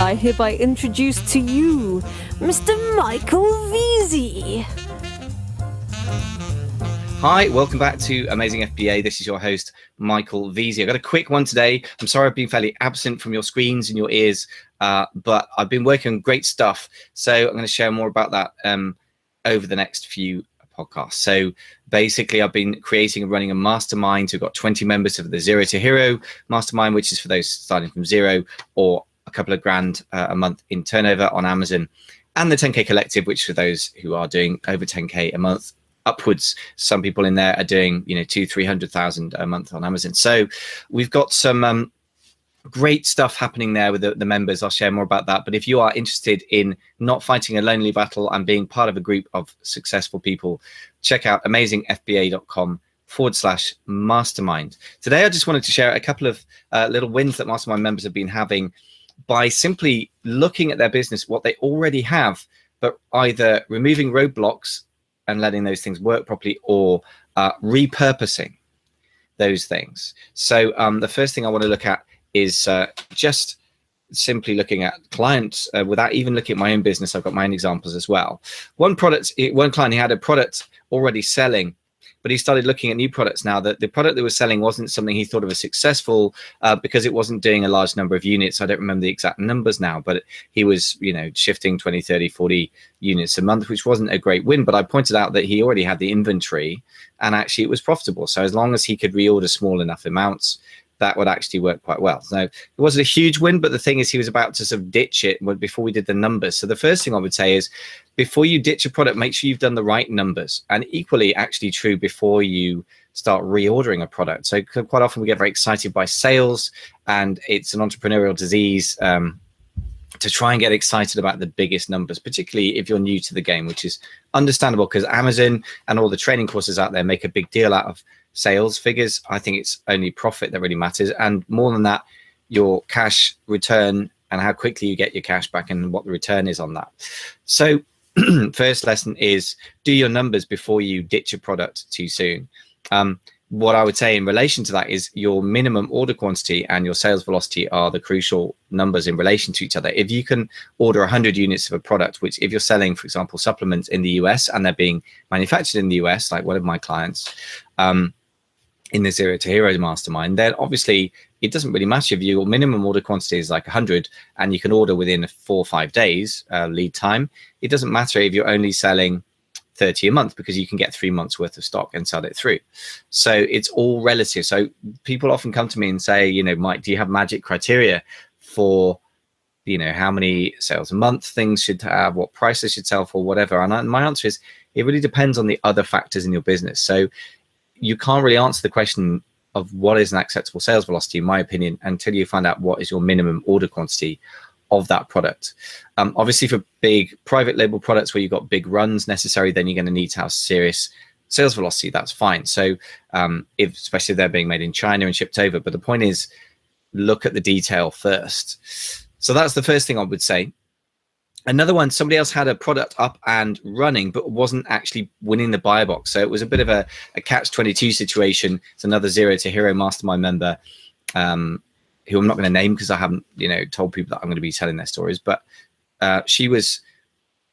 I hereby introduce to you Mr. Michael Veazey. Hi, welcome back to Amazing FBA. This is your host, Michael Veazey. I've got a quick one today. I'm sorry I've been fairly absent from your screens and your ears, but I've been working on great stuff. So I'm going to share more about that over the next few podcasts. So basically, I've been creating and running a mastermind. We've got 20 members of the Zero to Hero mastermind, which is for those starting from zero or a couple of grand a month in turnover on Amazon, and the 10K Collective, which for those who are doing over 10K a month upwards. Some people in there are doing, 200,000-300,000 a month on Amazon. So we've got some great stuff happening there with the members. I'll share more about that. But if you are interested in not fighting a lonely battle and being part of a group of successful people, check out amazingfba.com/mastermind. Today, I just wanted to share a couple of little wins that mastermind members have been having by simply looking at their business, what they already have, but either removing roadblocks and letting those things work properly, or repurposing those things. So the first thing I want to look at is just simply looking at clients without even looking at my own business. I've got my own examples as well. One client, he had a product already selling, but he started looking at new products now. That the product that was selling wasn't something he thought of as successful because it wasn't doing a large number of units. I don't remember the exact numbers now, but he was, shifting 20, 30, 40 units a month, which wasn't a great win. But I pointed out that he already had the inventory and actually it was profitable. So as long as he could reorder small enough amounts, that would actually work quite well. So it wasn't a huge win, but the thing is he was about to sort of ditch it before we did the numbers. So the first thing I would say is before you ditch a product, make sure you've done the right numbers, and equally actually true before you start reordering a product. So quite often we get very excited by sales, and it's an entrepreneurial disease to try and get excited about the biggest numbers, particularly if you're new to the game, which is understandable because Amazon and all the training courses out there make a big deal out of sales figures. I think it's only profit that really matters, and more than that, your cash return and how quickly you get your cash back and what the return is on that. So first lesson is do your numbers before you ditch a product too soon. What I would say in relation to that is your minimum order quantity and your sales velocity are the crucial numbers in relation to each other. If you can order 100 units of a product, which if you're selling, for example, supplements in the US and they're being manufactured in the US, like one of my clients, in the Zero to Hero mastermind, then obviously it doesn't really matter if your minimum order quantity is like 100 and you can order within 4 or 5 days lead time. It doesn't matter if you're only selling 30 a month because you can get 3 months worth of stock and sell it through. So it's all relative. So people often come to me and say, Mike, do you have magic criteria for, how many sales a month things should have, what price they should sell for, whatever? And my answer is it really depends on the other factors in your business. So you can't really answer the question of what is an acceptable sales velocity, in my opinion, until you find out what is your minimum order quantity of that product. Obviously, for big private label products where you've got big runs necessary, then you're going to need to have serious sales velocity. That's fine. So especially if they're being made in China and shipped over. But the point is, look at the detail first. So that's the first thing I would say. Another one, somebody else had a product up and running, but wasn't actually winning the buyer box. So it was a bit of a catch-22 situation. It's another Zero to Hero mastermind member who I'm not going to name because I haven't, told people that I'm going to be telling their stories. But she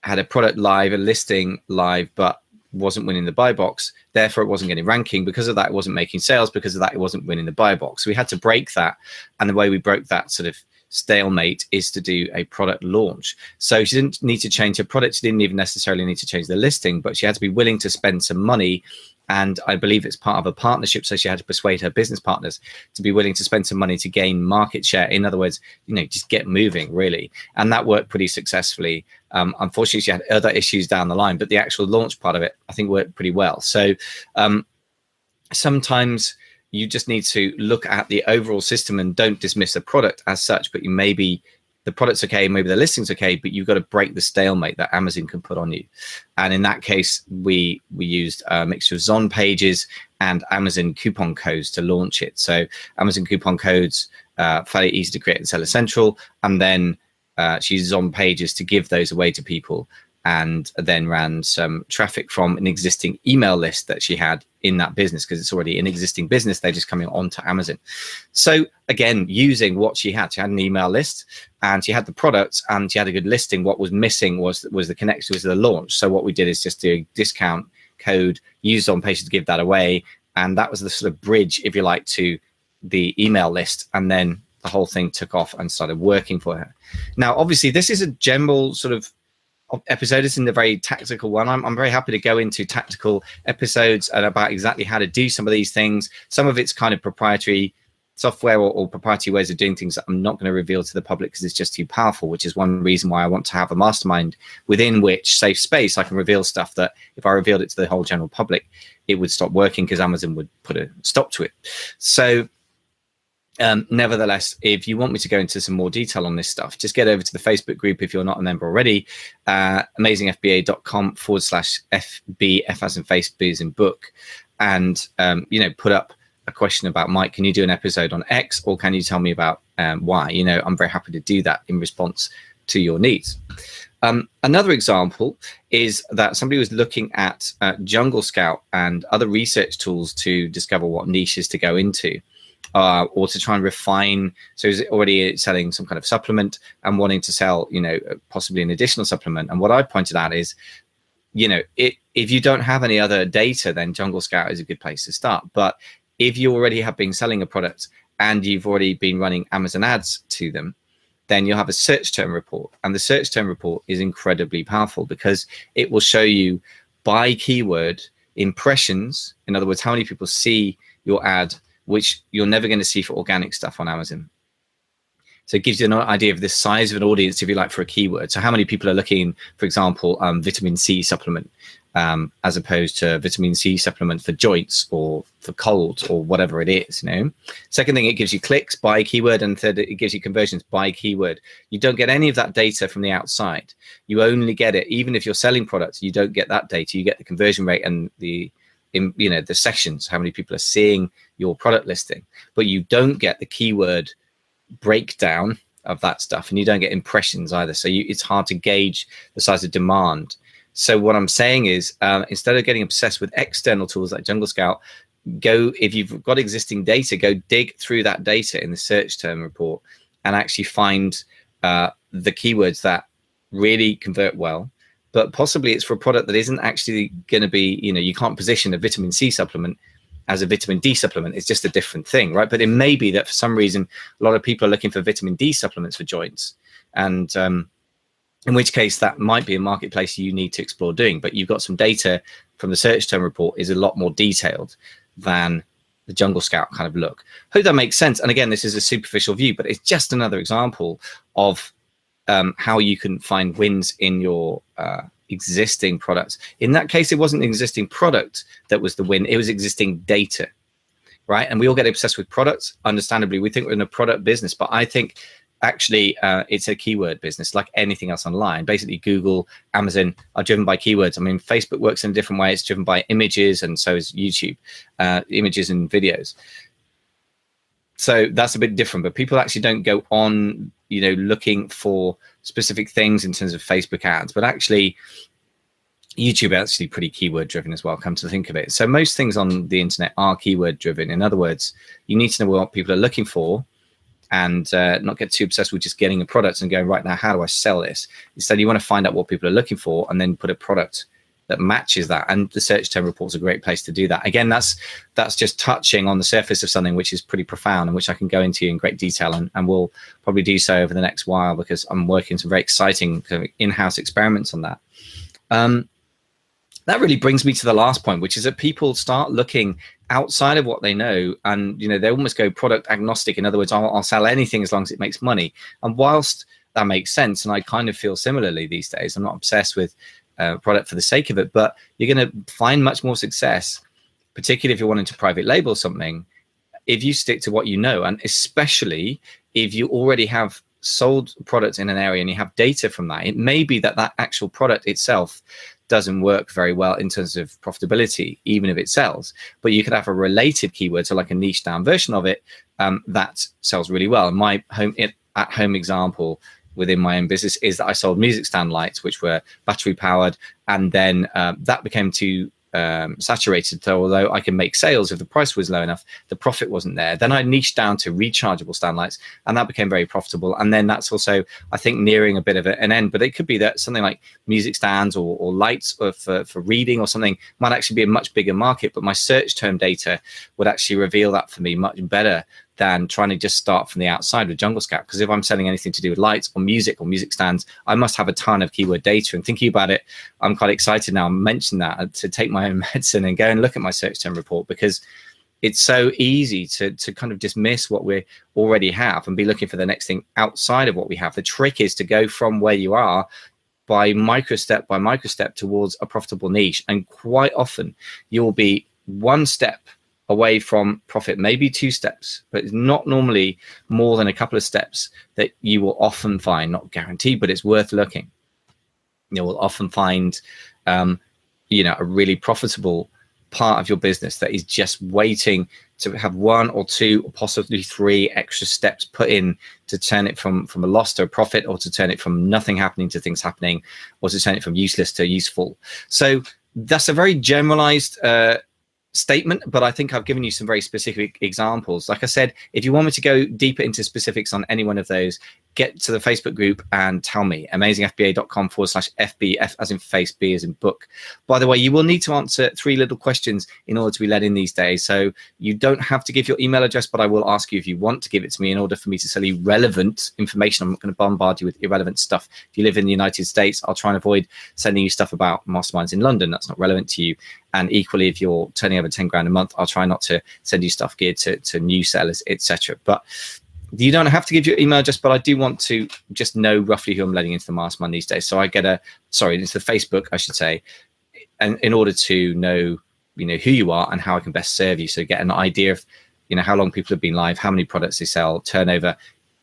had a product live, a listing live, but wasn't winning the buy box. Therefore, it wasn't getting ranking. Because of that, it wasn't making sales. Because of that, it wasn't winning the buy box. So we had to break that. And the way we broke that sort of stalemate is to do a product launch. So she didn't need to change her product. She didn't even necessarily need to change the listing, but she had to be willing to spend some money. And I believe it's part of a partnership. So she had to persuade her business partners to be willing to spend some money to gain market share. In other words, just get moving, really. And that worked pretty successfully. Unfortunately, she had other issues down the line, but the actual launch part of it, I think, worked pretty well. So sometimes you just need to look at the overall system and don't dismiss a product as such, but maybe the product's okay, maybe the listing's okay, but you've got to break the stalemate that Amazon can put on you. And in that case, we used a mixture of Zon pages and Amazon coupon codes to launch it. So Amazon coupon codes, fairly easy to create in Seller Central, and then she uses Zon pages to give those away to people and then ran some traffic from an existing email list that she had in that business, because it's already an existing business. They're just coming onto Amazon. So again, using what she had an email list, and she had the products, and she had a good listing. What was missing was the connection, was the launch. So what we did is just do a discount code used on page to give that away, and that was the sort of bridge, if you like, to the email list. And then the whole thing took off and started working for her. Now, obviously, this is a general sort of episode. It's in the very tactical one. I'm very happy to go into tactical episodes and about exactly how to do some of these things. Some of it's kind of proprietary software or proprietary ways of doing things that I'm not going to reveal to the public because it's just too powerful, which is one reason why I want to have a mastermind within which safe space I can reveal stuff that if I revealed it to the whole general public, it would stop working because Amazon would put a stop to it. So nevertheless, if you want me to go into some more detail on this stuff, just get over to the Facebook group if you're not a member already, amazingfba.com/FB, F as in face, B as in book, and put up a question about, Mike, can you do an episode on X, or can you tell me about Y? I'm very happy to do that in response to your needs. Another example is that somebody was looking at Jungle Scout and other research tools to discover what niches to go into. Or to try and refine. So is it already selling some kind of supplement and wanting to sell, possibly an additional supplement? And what I pointed out is, if you don't have any other data, then Jungle Scout is a good place to start. But if you already have been selling a product and you've already been running Amazon ads to them, then you'll have a search term report. And the search term report is incredibly powerful because it will show you by keyword impressions. In other words, how many people see your ad, which you're never going to see for organic stuff on Amazon. So it gives you an idea of the size of an audience, if you like, for a keyword. So how many people are looking, for example, vitamin C supplement, as opposed to vitamin C supplement for joints or for colds or whatever it is, Second thing, it gives you clicks by keyword. And third, it gives you conversions by keyword. You don't get any of that data from the outside. You only get it, even if you're selling products, you don't get that data. You get the conversion rate and the sessions, how many people are seeing your product listing, but you don't get the keyword breakdown of that stuff, and you don't get impressions either. So it's hard to gauge the size of demand. So what I'm saying is, instead of getting obsessed with external tools like Jungle Scout, if you've got existing data, go dig through that data in the search term report and actually find the keywords that really convert well. But possibly it's for a product that isn't actually going to be, you can't position a vitamin C supplement as a vitamin D supplement. It's just a different thing, right? But it may be that for some reason, a lot of people are looking for vitamin D supplements for joints. And in which case that might be a marketplace you need to explore doing. But you've got some data from the search term report is a lot more detailed than the Jungle Scout kind of look. Hope that makes sense. And again, this is a superficial view, but it's just another example of how you can find wins in your existing products. In that case, it wasn't an existing product that was the win, it was existing data, right? And we all get obsessed with products, understandably. We think we're in a product business, but I think actually it's a keyword business like anything else online. Basically, Google, Amazon are driven by keywords. I mean, Facebook works in a different way. It's driven by images, and so is YouTube, images and videos. So that's a bit different, but people actually don't go on, looking for specific things in terms of Facebook ads, but actually YouTube is actually pretty keyword driven as well, come to think of it. So most things on the internet are keyword driven. In other words, you need to know what people are looking for and not get too obsessed with just getting a product and going, right now, how do I sell this? Instead, you want to find out what people are looking for and then put a product that matches that. And the search term report is a great place to do that. Again, that's just touching on the surface of something which is pretty profound and which I can go into in great detail, and we'll probably do so over the next while because I'm working some very exciting kind of in-house experiments on that. That really brings me to the last point, which is that people start looking outside of what they know, and they almost go product agnostic. In other words, I'll sell anything as long as it makes money. And whilst that makes sense, and I kind of feel similarly these days, I'm not obsessed with product for the sake of it, but you're going to find much more success, particularly if you're wanting to private label something, if you stick to what you know, and especially if you already have sold products in an area and you have data from that. It may be that that actual product itself doesn't work very well in terms of profitability, even if it sells, but you could have a related keyword, so like a niche down version of it that sells really well. And my at home example within my own business is that I sold music stand lights, which were battery powered, and then that became too saturated. So although I can make sales if the price was low enough, the profit wasn't there. Then I niched down to rechargeable stand lights, and that became very profitable. And then that's also, I think, nearing a bit of an end. But it could be that something like music stands or lights for reading or something might actually be a much bigger market. But my search term data would actually reveal that for me much better than trying to just start from the outside with Jungle Scout. Because if I'm selling anything to do with lights or music stands, I must have a ton of keyword data. And thinking about it, I'm quite excited now. I mentioned that to take my own medicine and go and look at my search term report, because it's so easy to kind of dismiss what we already have and be looking for the next thing outside of what we have. The trick is to go from where you are by micro step towards a profitable niche. And quite often you'll be one step away from profit, maybe 2 steps, but it's not normally more than a couple of steps that you will often find, not guaranteed, but it's worth looking. You will often find, a really profitable part of your business that is just waiting to have 1 or 2 or possibly 3 extra steps put in to turn it from a loss to a profit, or to turn it from nothing happening to things happening, or to turn it from useless to useful. So that's a very generalized statement, but I think I've given you some very specific examples. Like I said, if you want me to go deeper into specifics on any one of those, get to the Facebook group and tell me. amazingfba.com/FB, as in face, B as in book. By the way, you will need to answer 3 little questions in order to be let in these days. So you don't have to give your email address, but I will ask you if you want to give it to me in order for me to sell you relevant information. I'm not going to bombard you with irrelevant stuff. If you live in the United States, I'll try and avoid sending you stuff about masterminds in London. That's not relevant to you. And equally, if you're turning over 10 grand a month, I'll try not to send you stuff geared to new sellers, etc. But you don't have to give your email address, but I do want to just know roughly who I'm letting into the mastermind these days. So I get into the Facebook, I should say, and in order to know, who you are and how I can best serve you. So get an idea of, how long people have been live, how many products they sell, turnover,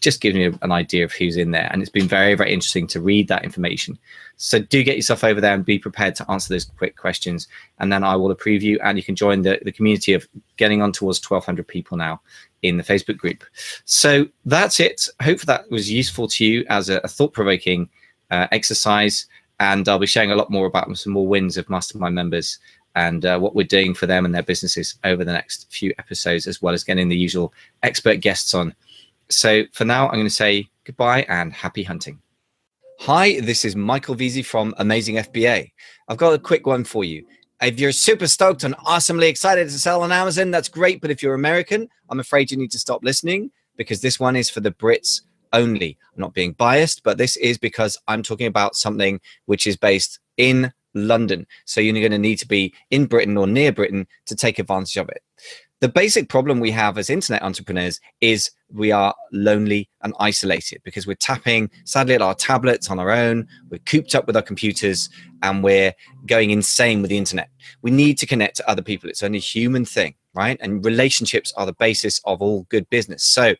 just gives me an idea of who's in there. And it's been very, very interesting to read that information. So do get yourself over there and be prepared to answer those quick questions. And then I will approve you, and you can join the community of getting on towards 1,200 people now in the Facebook group. So that's it. I hope that was useful to you as a thought-provoking exercise. And I'll be sharing a lot more about some more wins of Mastermind members and what we're doing for them and their businesses over the next few episodes, as well as getting the usual expert guests on. So for now, I'm going to say goodbye and happy hunting. Hi, this is Michael Veazey from Amazing FBA. I've got a quick one for you. If you're super stoked and awesomely excited to sell on Amazon, that's great. But if you're American, I'm afraid you need to stop listening, because this one is for the Brits only. I'm not being biased, but this is because I'm talking about something which is based in London. So you're going to need to be in Britain or near Britain to take advantage of it. The basic problem we have as internet entrepreneurs is we are lonely and isolated, because we're tapping, sadly, at our tablets on our own. We're cooped up with our computers, and we're going insane with the internet. We need to connect to other people. It's only a human thing, right? And relationships are the basis of all good business. So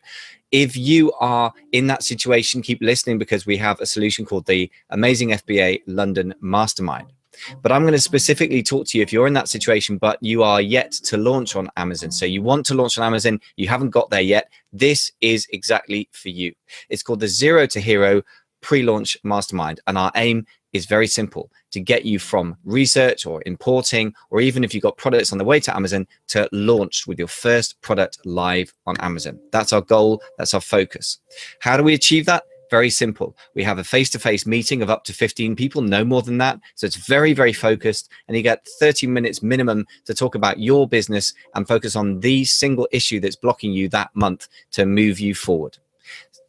if you are in that situation, keep listening, because we have a solution called the Amazing FBA London Mastermind. But I'm going to specifically talk to you if you're in that situation, but you are yet to launch on Amazon. So you want to launch on Amazon, you haven't got there yet. This is exactly for you. It's called the Zero to Hero Pre-Launch Mastermind. And our aim is very simple: to get you from research or importing, or even if you've got products on the way to Amazon, to launch with your first product live on Amazon. That's our goal. That's our focus. How do we achieve that? Very simple. We have a face-to-face meeting of up to 15 people, no more than that. So it's very, very focused. And you get 30 minutes minimum to talk about your business and focus on the single issue that's blocking you that month to move you forward.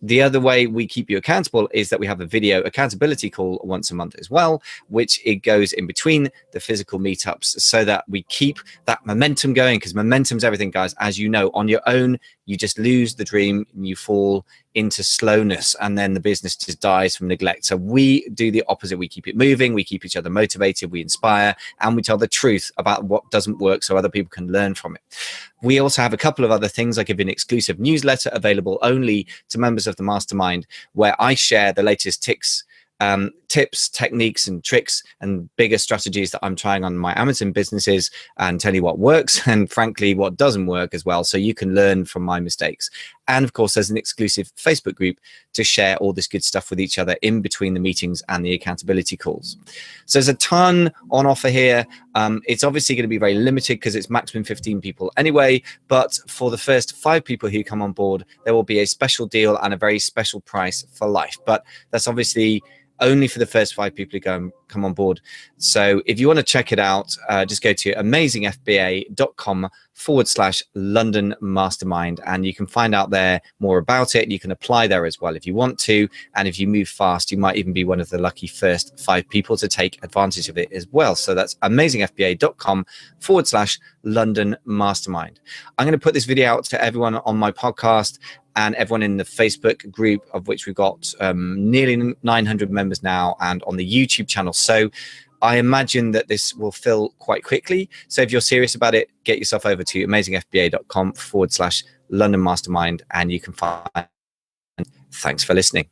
The other way we keep you accountable is that we have a video accountability call once a month as well, which it goes in between the physical meetups, so that we keep that momentum going, because momentum's everything, guys. As you know, on your own, you just lose the dream and you fall into slowness, and then the business just dies from neglect. So we do the opposite. We keep it moving, we keep each other motivated, we inspire, and we tell the truth about what doesn't work so other people can learn from it. We also have a couple of other things. I give an exclusive newsletter available only to members of the mastermind, where I share the latest tips, techniques and tricks and bigger strategies that I'm trying on my Amazon businesses, and tell you what works and frankly what doesn't work as well, so you can learn from my mistakes. And of course, there's an exclusive Facebook group to share all this good stuff with each other in between the meetings and the accountability calls. So there's a ton on offer here. It's obviously going to be very limited because it's maximum 15 people anyway, but for the first 5 people who come on board, there will be a special deal and a very special price for life. But that's obviously only for the first 5 people who come on board. So if you want to check it out, just go to amazingfba.com/London Mastermind, and you can find out there more about it. You can apply there as well if you want to. And if you move fast, you might even be one of the lucky first 5 people to take advantage of it as well. So that's amazingfba.com/London Mastermind. I'm going to put this video out to everyone on my podcast and everyone in the Facebook group, of which we've got nearly 900 members now, and on the YouTube channel. So I imagine that this will fill quite quickly. So if you're serious about it, get yourself over to amazingfba.com/London Mastermind, and you can find. Thanks for listening.